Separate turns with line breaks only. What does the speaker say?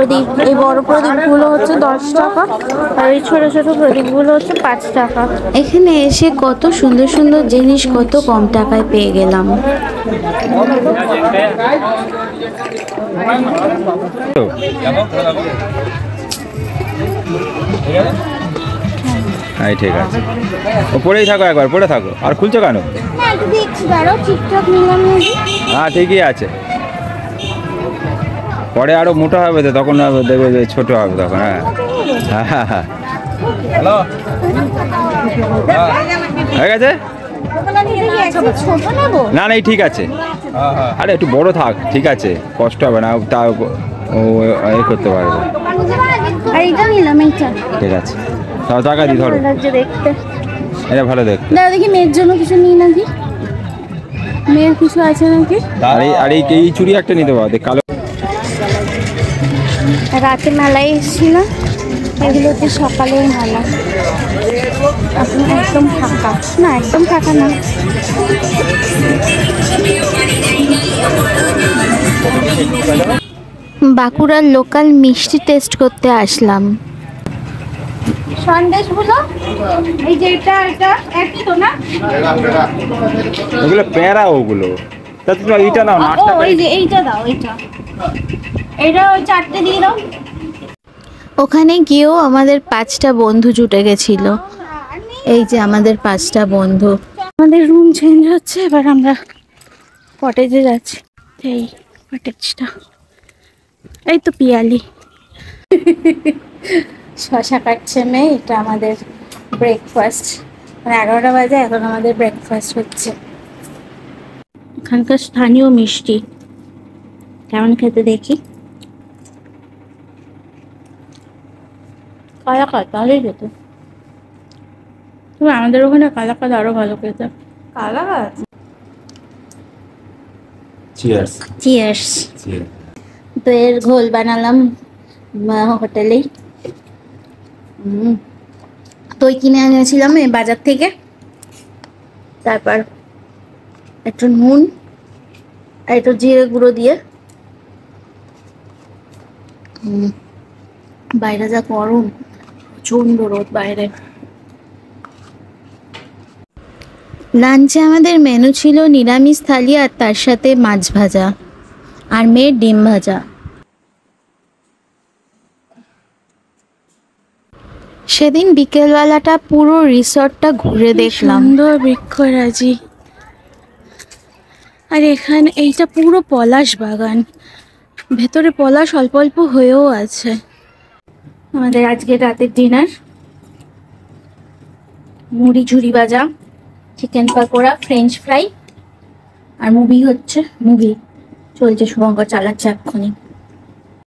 প্রদীপ, এই বড় প্রদীপগুলো হচ্ছে 10 টাকা, আর এই ছোট ছোট প্রদীপগুলো হচ্ছে 5 টাকা।
এখানে এসে কত সুন্দর সুন্দর জিনিস কত কম টাকায় পেয়ে গেলাম।
হ্যাঁ ঠিক আছে, পড়েই থাকো, একবার পড়ে থাকো। আর খুলছো কেন? হ্যাঁ ঠিকই আছে, পরে আরো মোটা হবে তো, তখন দেখবে যে ছোট হবে তখন। হ্যাঁ হ্যাঁ হ্যাঁ হ্যালো, হয়ে গেছে? না না ঠিক আছে, আরে একটু বড় থাক, ঠিক আছে, কষ্ট হবে না, তা ও এ করতে পারবে। ঠিক আছে, তাও টাকা দিই, ধরো এটা ভালো দেখতে।
দাদা দেখি মেয়ের জন্য কিছু নিই নাকি, মেয়ের কিছু আছে নাকি?
আর এই চুড়ি একটা নিতে পারো, কালো।
রাতে মেলায় এসেছিল, এগুলো হচ্ছে সকালের মেলা, এখন একদম ফাঁকা না, একদম ফাঁকা না।
বাঁকুড়ার লোকাল মিষ্টি টেস্ট করতে আসলাম।
সন্দেশগুলো এই যে এটা একই তো না?
ওগুলো প্যারা, ওগুলো তা তুমি এইটা নাও না,
ও এই যে এইটা দাও, এটা ওই 4টে দিয়ে দাও।
ওখানে গিয়েও আমাদের 5টা বন্ধু জুটে গেছিল। এই যে আমাদের 5টা বন্ধু।
আমাদের রুম চেঞ্জ হচ্ছে, এবার আমরা কটেজে যাচ্ছি। এই কটেজটা, এই তো পিয়ালি শশা কাটছে মেয়ে। এটা আমাদের ব্রেকফাস্ট, মানে 11টা বাজে, এখন আমাদের ব্রেকফাস্ট হচ্ছে। এখানকার স্থানীয় মিষ্টি কেমন খেতে দেখি। কালাকাঁদ ভালোই খেতে, তবে আমাদের ওখানে কালাকাঁদ আরো ভালো খেতে। কালাকাঁদ
চিয়ার্স।
চিয়ার্স। তো এর ঘোল বানালাম হোটেলেই। দই কিনে এনেছিলাম এই বাজার থেকে, তারপর একটু নুন আর একটু জিরে গুঁড়ো দিয়ে। বাইরে যা গরম, প্রচন্ড রোদ বাইরে।
লাঞ্চে আমাদের মেনু ছিল নিরামিষ থালি, আর তার সাথে মাছ ভাজা, আর মেয়ের ডিম ভাজা। সেদিন বিকেলবেলাটা পুরো রিসর্টটা ঘুরে দেখলাম।
সুন্দর বৃক্ষরাজি, আর এখানে এইটা পুরো পলাশ বাগান, ভেতরে পলাশ অল্প অল্প হয়েও আছে। আমাদের আজকে রাতের ডিনার, মুড়ি ঝুরি ভাজা, চিকেন পাকোড়া, ফ্রেঞ্চ ফ্রাই, আর মুভি চলছে, শুভঙ্কর চালাচ্ছে এক্ষুনি।